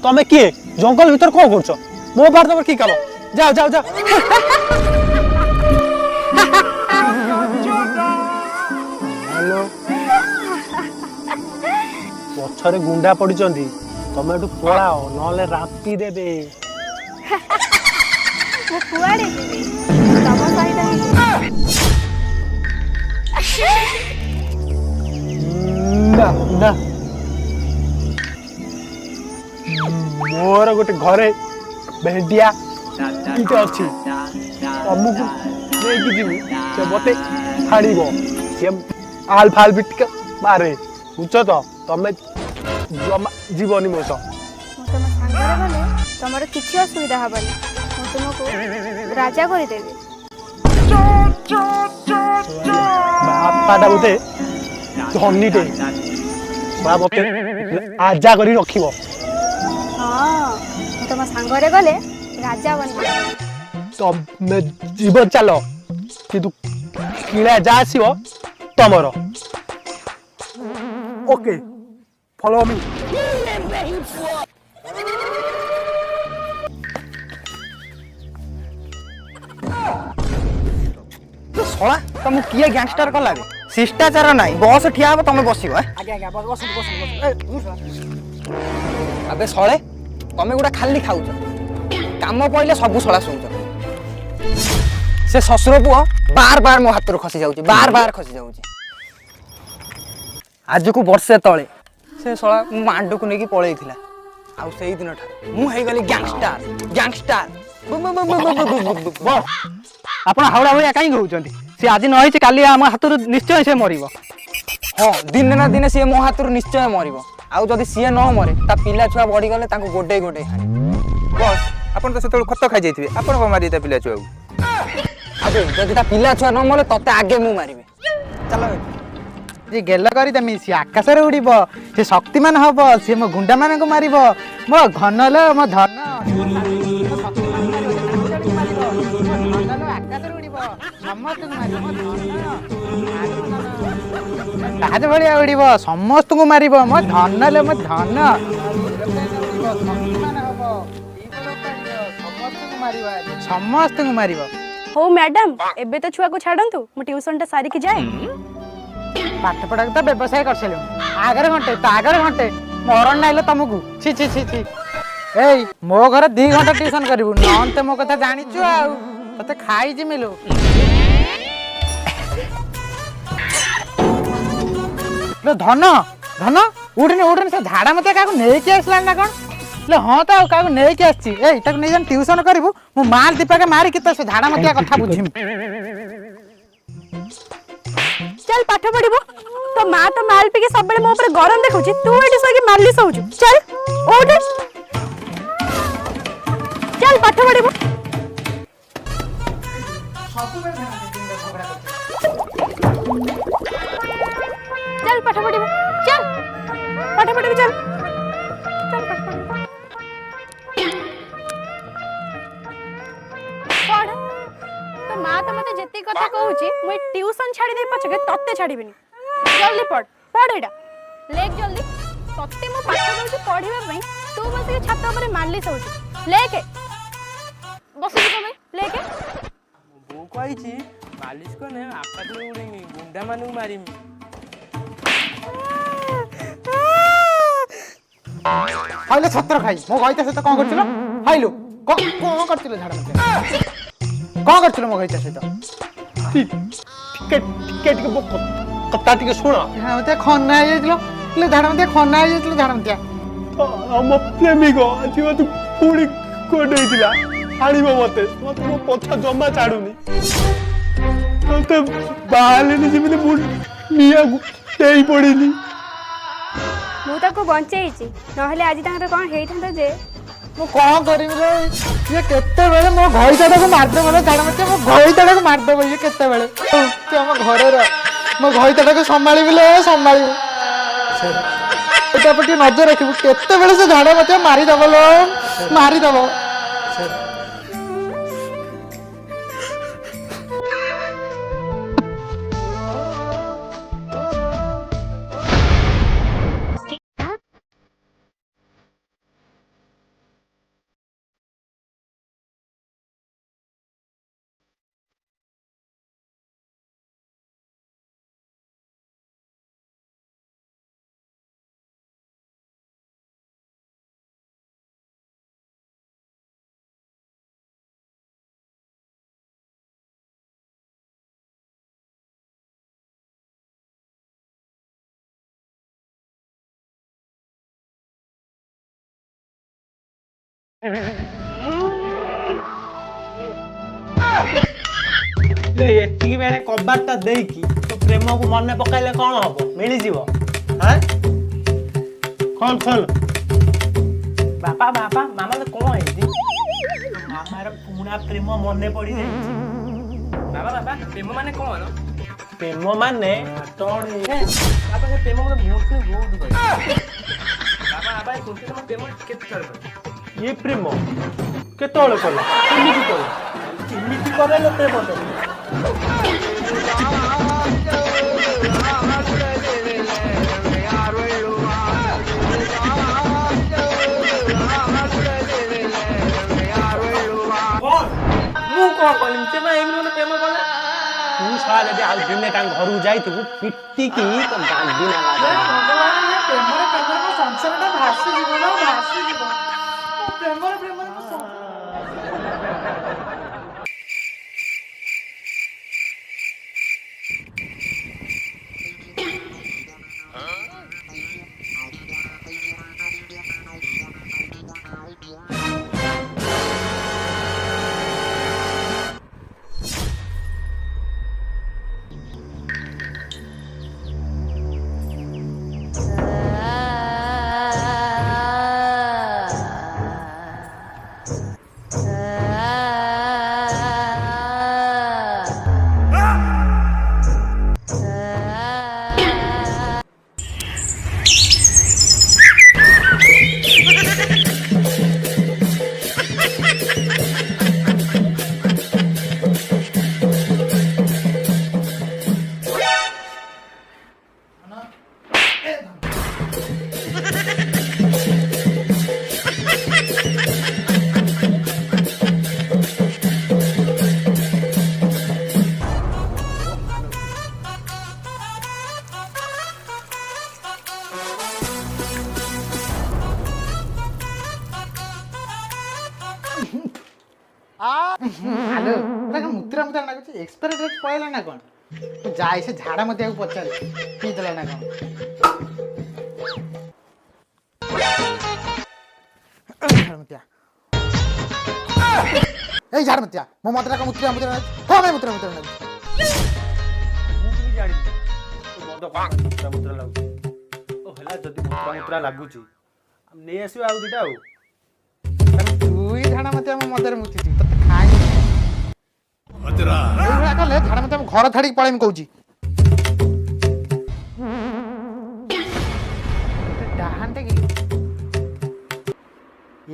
तमें किए जंगल भीतर कौन कर मो बार तुम की काम जाओ जाओ जाओ हेलो पछरे गुंडा पड़ी तमें एटू पलाओ नले रापी देबे वो कुआड़े देबे तम सहित ना ना मोर गोटे घरे भेंडिया कीटे अच्छी तुमको नहीं जीवु से मते छाड़ब सी आल फाल भी टिके मारे बुझ तो तमें जीवनी मो सह तुम सांगरे गले तुमर किछि असुविधा हबनी मु तुमको राजा कर देबे बापाटा बोते धनीटे मते आजा करी रखिबो हाँ तुम सांगरे गले राजा बन तमें जीवन चल कि किला जा आसो तमर ओके फॉलो मी सला तुम किए गैंगस्टर कला शिष्टाचार ना बस ठिया हम तुम बस अबे सले तुम गोटा खाली खाऊ काम पड़े सब सला शोच से शशुर पुओ बार बार मो हाथ खसी जाऊँ बार बार खसी जाऊँ आज को वर्षे तले से सला मांड को लेकिन पलई आउ से दिन मुझे गैंगस्टर गैंगस्टर आपण हावड़ा भाई कहीं रोचंती से आज नई काली आम हाथ निश्चय से मर हाँ दिन ना दिन सी मो हाथ निश्चय मर आउ जदि सी न मरे ता पिला छुआ बढ़ी गले गोटे गोटे हानि बस आपन तो से खत खाई जाइथिबे आपन को मारी ता पिला छुआ अबे जदि ता पिला छुआ न मरे तते आगे मु मारिबे चलो जे गेल करी देमी सी आकाश रे उड़ीबो से शक्तिमान हबो से मो गुंडा मान को मारिबो मो धन ल मो धन आकाश रे उड़ीबो समस्त को मारिबो राज भलिया उड़ीबो समस्त को मारिबो मो धन ल मो धन समस्त को मारिबो हो मैडम एबे तो छुआ को छाड़ंतु मु ट्यूशन टा सारी की जाए पाठ पढ़ा तो व्यवसाय कर सारे आगर घंटे तो आगर घंटे मरण नाइल तुमको छी छी छी छी ए मो घर 2 घंटा ट्यूशन करू नन ते मो कथा जानिछु आ तते खाई जे मिलो लो धन धन उठने उठने से झाड़ा मते का नै के आसला ना कोन ले हां तो का नै के आछि ए तक नै जन ट्यूशन करू मो मार दीपा के मारी के तो से झाड़ा मते कथा बुझिम चल पाठ पढ़िबो तो मां तो माल पी के सब बेले मो ऊपर गरम देखौची तू एठी सके मारली सौजु चल ओठ चल पाठ पढ़िबो चल पाठ पढ़िबो चल पाठ पढ़िबो चल चल पाठ पढ़िबो पढ़ तो मां तो मते जेती कथा कहूची मु ट्यूशन छाड़ी दे पछके तत्ते छाड़ीबिनी जल्दी पढ़ पढ़ एडा लेख जल्दी तत्ते मो पाठ दउची पढ़िबा पई तू बस के छाता ऊपर मारली सौची लेके बस समय लेके बो कहिची मालिश कोने आकाश में उड़ेमी गुंडा मानु मारिमी हाइलो छत्र खाई मो गइता से तो कोन करथिलो हाइलो कोन करथिलो झाड़ा मते कोन करथिलो मो गइता से तो ଟିକେ ଟିକେ ଟିକେ ମୋ କଥା ଟିକେ ଶୁଣ। ଝାଡ଼ା ମତିଆ ଖନା ହେଇଯାଇଥିଲ ଝାଡ଼ା ମତିଆ ଖନା ହେଇଯାଇଥିଲ ଝାଡ଼ା ମତିଆ। ଆମ ପ୍ରେମିକ ଆଜି ମତେ ପୁଣି କୋଡେଇଥିଲା ଆଣିବ ମତେ ମତେ ମୋ କଥା ଜମା ଛାଡୁନି। ତତେ ବାହାରିନି ଯେମିତି ମୁଁ ନିଆକୁ ଦେଇ ପଡିଲି। ମୁଁ ତାକୁ ବଞ୍ଚେଇଛି ନହେଲେ ଆଜି ତାଙ୍କର କ'ଣ ହେଇଥାନ୍ତା ଯେ। ମୁଁ କ'ଣ କରିବି ରେ ଇଏ କେତେବେଳେ ମୋ ଘଇତାଟାକୁ ମାରିଦେବ ରେ ଝାଡ଼ା ମତିଆ ମୋ ଘଇତାଟାକୁ ମାରିଦେବ ଇଏ କେତେବେଳେ। ତୁ ଆମ ଘରେ ରହ ମୋ ଘଇତାଟାକୁ ସମ୍ଭାଳିବି ଲେ ସମ୍ଭାଳିବୁ। ଏଇଟା ଟିକେ ନଜର ରଖିବୁ କେତେବେଳେ ସେ ଝାଡ଼ା ମତିଆ ମାରିଦେବ ଲୋ ମାରିଦେବ। ଏତିକି ବେଳେ କବାଟଟା ଦେଇକି ତୋ ପ୍ରେମକୁ ମନେ ପକାଇଲେ କ'ଣ ହବ ମିଳିଯିବ? ଖୋଲ ଖୋଲ। ବାପା ବାପା ମାମା ତ କ'ଣ ହେଇଛି? ମାମାର ପୁରୁଣା ପ୍ରେମ ମନେ ପଡ଼ିଯାଇଛି। ବାବା ବାବା ପ୍ରେମ ମାନେ କ'ଣ? ପ୍ରେମ ମାନେ ବାପା ସେ ପ୍ରେମ ମତେ ବହୁତ କହିବେ। ବାବା ବାବା ଏ କୁର୍ତ୍ତୀ ମୋ ପ୍ରେମ କେତେ ଥର କହିବେ? ଇଏ ପ୍ରେମ କେତେବେଳେ କଲା କେମିତି କଲା କେମିତି କରେଇଲେ ପ୍ରେମ ମୁଁ କ'ଣ କଲିନି ସେ ଏମିତି ମୋତେ ପ୍ରେମ କଲା। ତୁ ସାରା ଯଦି ଆଉ ଦିନେ ତାଙ୍କ ଘରକୁ ଯାଇଥିବୁ ପିଟିକି ତ ଗାଣ୍ଡି ନା ପ୍ରେମରେ ପ୍ରେମରେ ମୋ ସଂସାରଟା ଭାସିଯିବ ନା ଭାସିଯିବ ପ୍ରେମରେ ପ୍ରେମରେ ମୋ ଆଲୋ ମୁତ୍ରା ମୁତ୍ରା ଲାଗୁଛି ଏକ୍ସପାୟାର ଡେଟ୍ ପଳେଇଲା ନା କ'ଣ? ତୁ ଯାଇ ସେ ଝାଡ଼ା ମତିଆକୁ ପଚାରେ ପିଇ ଦେଲା ନା କ'ଣ? ଏଇ ଝାଡ଼ା ମତିଆ ମୋ ମତଟା କ'ଣ ମୁତ୍ରା ମୁତ୍ରା ଲାଗୁଛି? ହଁ ଭାଇ ମୁତ୍ରା ମୁତ୍ରା ଲାଗୁଛି। ମୁଁ ବି ଜାଣିନି ମୁତ୍ରା ଲାଗୁଛି। ଓ ହେଲା ଯଦି ମୁତ୍ରା ଲାଗୁଛି ନେଇ ଆସିବା ଆଉ ଦିଟା ଆଉ। ତୁଇ ଝାଡ଼ା ମତିଆ ମୋ ମଦରେ ମୁତିଛି ତତେ ଖାଇ ଏଇଭଳିଆ କଲେ ଝାଡ଼ା ମତିଆ ଘର ଛାଡ଼ିକି ପଳେଇମି କହୁଛି। ଡାହାଣଟେ କି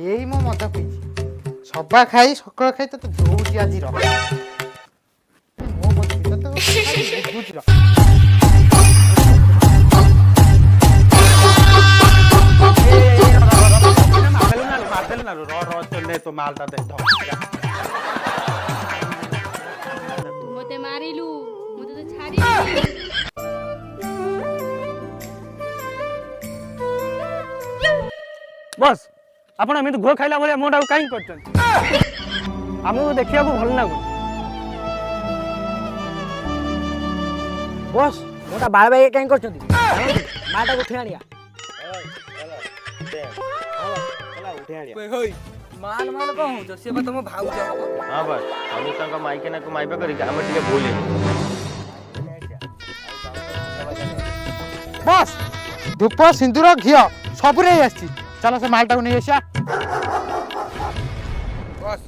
ଏଇ ମୋ ମଦ ପିଇଛି ସବା ଖାଇ ସକାଳ ଖାଇ ତତେ ଦଉଛି ଆଜି ରହ ମୋ ମଦ ପିଇ ତତେ ବୁଝୁଛି ରହ। तो मालटा दे ମତେ ମାରିଲୁ ମୁଁ ତତେ ଛାଡି ବସ୍ ଆପଣ ଏମିତି ଘୁଅ ଖାଇଲା ଭଳିଆ ମୁହଁଟାକୁ କାହିଁକି କରୁଛନ୍ତି? ଆମକୁ ଦେଖିବାକୁ ଭଲ ଲାଗୁନି। ବସ୍ ମୋଟା ବାଳ ବାଇ କାହିଁ କରୁଛନ୍ତି ମାଟାକୁ ଉଠି ଆଣିବା ମାନ ମାନ କଣ ହଉଛ ସିଏ ବା ତମ ଭାଉଜ ହବ ହଁ ବସ୍ ସମସ୍ତଙ୍କ ମାଇକେନାକୁ ମାଇପା କରିକି ଆମେ ଟିକେ ଭୁଲ ବସ୍ ଧୂପ ସିନ୍ଦୁର ଘିଅ ସବୁ ନେଇ ଆସିଛି ଚାଲ ସେ ମାଲଟାକୁ ନେଇ ଆସିବା ବସ୍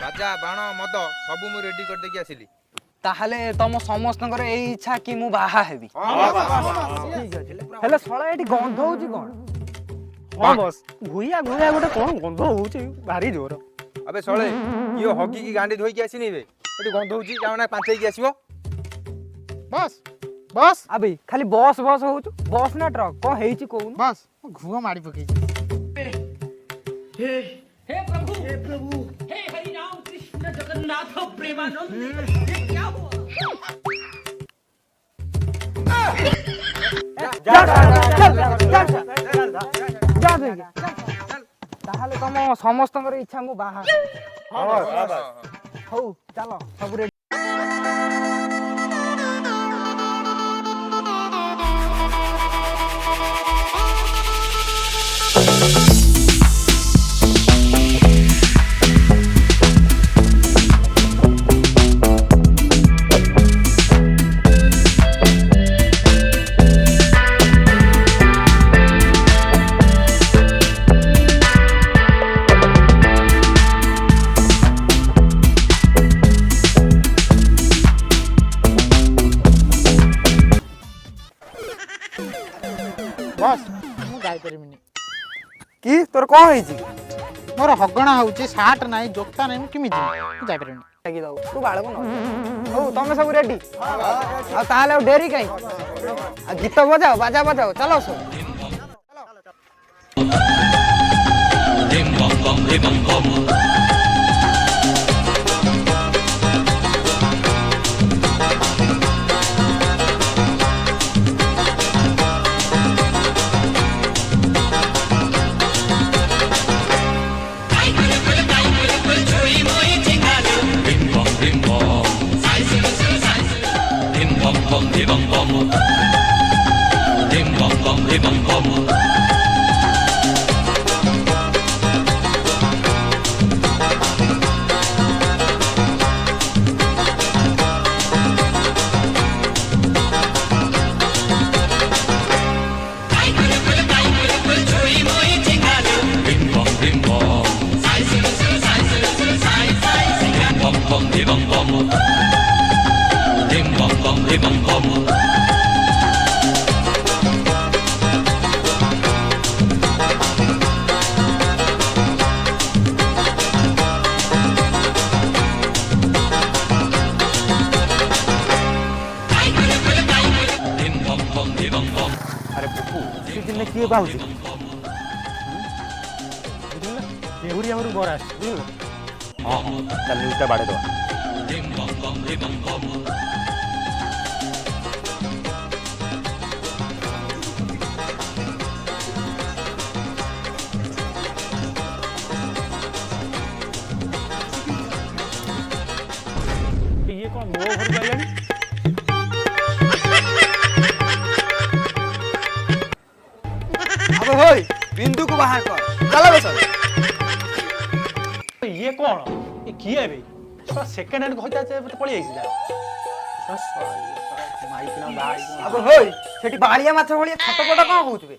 ରାଜା ବାଣ ମଦ ସବୁ ମୁଁ ରେଡି କରିଦେଇକି ଆସିଲି। ତାହେଲେ ତମ ସମସ୍ତଙ୍କର ଏଇ ଇଚ୍ଛା କି ମୁଁ ବାହା ହେବି ହେଲେ ଶଳା ଏଠି ଗନ୍ଧ ହଉଛି କଣ ହଁ ବସ୍ ଘୁଇଆ ଘୁଇଆ ଗୋଟେ କଣ ଗନ୍ଧ ହଉଛି ଭାରି ଜୋର। ଆବେ ଶଳେ ଇଏ ହଗିକି ଗାଣ୍ଡି ଧୋଇକି ଆସିନି ବେ ଏଠି ଗନ୍ଧ ହଉଛି ଯାଉନା ପାଞ୍ଚେଇକି ଆସିବ। ବସ୍ ବସ୍ ଆବେ ଖାଲି ବସ୍ ବସ୍ ହଉଛୁ ବସ୍ ନା ଟ୍ରକ୍ କଣ ହେଇଛି କହୁନୁ ବସ୍ ଘୁଅ ମାରି ପକେଇଛି ତାହେଲେ ତମ ସମସ୍ତଙ୍କର ଇଚ୍ଛା ମୁଁ ବାହା ହଉ ଚାଲ ସବୁ ରେଡି ବସ୍ ମୁଁ ଯାଇପାରିବିନି କି ତୋର କଣ ହେଇଛି ମୋର ହଗଣା ହଉଛି ସାର୍ଟ ନାହିଁ ଜୋତା ନାହିଁ ମୁଁ କେମିତି ଯିବି ମୁଁ ଯାଇପାରିବିନି ଲାଗି ଦଉ ତୁ ବାଳକୁ ନ ହଉ ତମେ ସବୁ ରେଡି ଆଉ ତାହେଲେ ଆଉ ଡେରି କାହିଁ ଆଉ ଗୀତ ବଜାଅ ବାଜା ବଜାଅ ଚାଲ ସବୁ କିଏ ପାଉଛି ଦେହୁରୀ ଆମର ବରା ବୁଝିଲ ହଁ ହଁ ଚାଲ ନ୍ୟୁଜ୍ଟା ବାଡ଼େଇଦେବା ଇଏ କ'ଣ ମୋ ଘରକୁ ଆଇଲାଣି अब होय बिंदु को बाहर कर चलो बस ये कौन ये किए बे थोड़ा सेकंड हैंड कहता है तो पड़ी आइसी जा माइक ना भाई अब होय सेठी बालिया माछ भलिया छटपट कोन होउतबे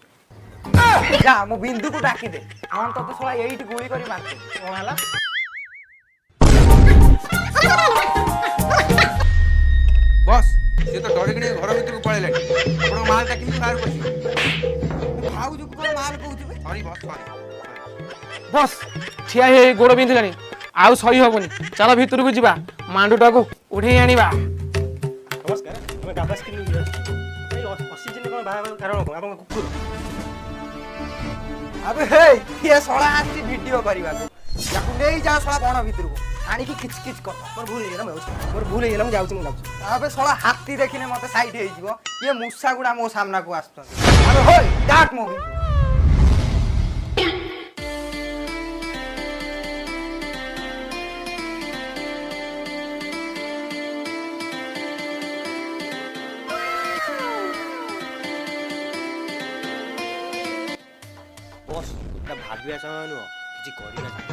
जा मो बिंदु को डाकी दे हम तो थोड़ा एइट गुली करी मारते कौन हला बस ये तो डर कि घर भीतर को पळेला आपण मालटा किमी बाहर करछि भाउ जो को माल कहउतबे सॉरी बस सॉरी बस ठिया हे गोड़ बिंधिलानी आउ सही हबनी चलो भीतर को जीवा मांडूटा को उठे आनिबा नमस्कार हमें गाबास के लिए ए 80 दिन कोन भाई कारण को आपन कुकुर अब हे ये सोळा आसी वीडियो करबा याकू नै जा सोळा बण भीतर को आनी की किच किच कर मोर भूल हेला मोर भूल हेला मैं जाउची अबे सोळा हाथी देखिने मते साइड हे जीवो ये मुसा गुडा मो सामना को आस्तन अबे होय डाट मूवी ଭାବିବା ସମୟ ନୁହଁ କିଛି କରିବା ସମୟ।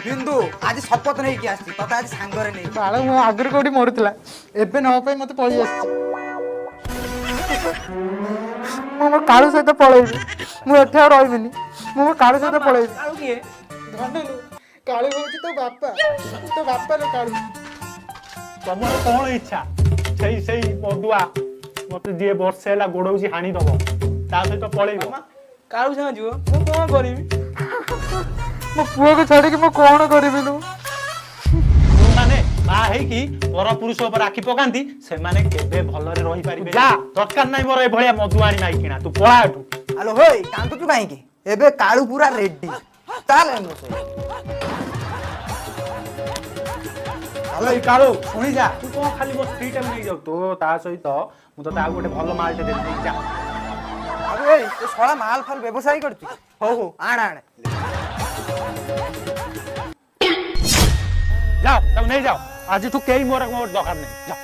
ବିନ୍ଦୁ ଆଜି ଶପଥ ନେଇକି ଆସିଛି ତତେ ଆଜି ସାଙ୍ଗରେ ନେଇ ବାଳ ମୋ ଆଗରୁ କୋଉଠି ମରୁଥିଲା ଏବେ ନ ପାଇଁ ମତେ ପଳେଇ ଆସିଛି ମୁଁ ମୋ କାଳୁ ସହିତ ପଳେଇବି ମୁଁ ଏଠି ଆଉ ରହିବିନି ମୁଁ ମୋ କାଳୁ ସହିତ ପଳେଇବି କାଳୁ କିଏ? ଧନୁ କାଳୁ ହଉଛି ତୋ ବାପା ରେ କାଳୁ ତମର କଣ ଇଚ୍ଛା ସେଇ ମଦୁଆ ମତେ ଯିଏ ବର୍ଷେ ହେଲା ଗୋଡଉଛି ହାଣିଦବ ତା ସହିତ ପଳେଇବ। କାଳୁ ସାଙ୍ଗେ ଯିବ ମୁଁ କଣ କରିବି? ମୋ ପୁଅକୁ ଛାଡିକି ମୁଁ କଣ କରିବି ଲୋ ଯୋଉମାନେ ମା ହେଇକି ପର ପୁରୁଷ ଉପରେ ଆଖି ପକାନ୍ତି ସେମାନେ କେବେ ଭଲରେ ରହିପାରିବେ ଯା ଦରକାର ନାହିଁ ମୋର ଏଭଳିଆ ମଦୁଆଣି ମାଇକିଣା ତୁ ପଳା ଏଠୁ। ଆଲୋ ହୋଇ କାନ୍ଦୁଛୁ କାହିଁକି ଏବେ କାଳୁ ପୁରା ରେଡି ଚାଲେ ମୋ ସହିତ ହ୍ୟାଲୋ ଏଇ କାଳୁ ଶୁଣି ଯା ତୁ କଣ ଖାଲି ମୋ ସ୍ତ୍ରୀ ଟାକୁ ନେଇଯାଉ ତୁ ତା ସହିତ ମୁଁ ତତେ ଆଉ ଗୋଟେ ଭଲ ମାଲଟେ ଦେବି ନେଇ ଯା। ଆରେ ଏଇ ତୁ ଶଳା ମାଲ ଫାଲ ବ୍ୟବସାୟ କରୁଛୁ ହଉ ଆଣେ ଯାଅ ତାକୁ ନେଇଯାଅ ଆଜିଠୁ କେହି ମୋର ଦରକାର ନାହିଁ ଯାଅ।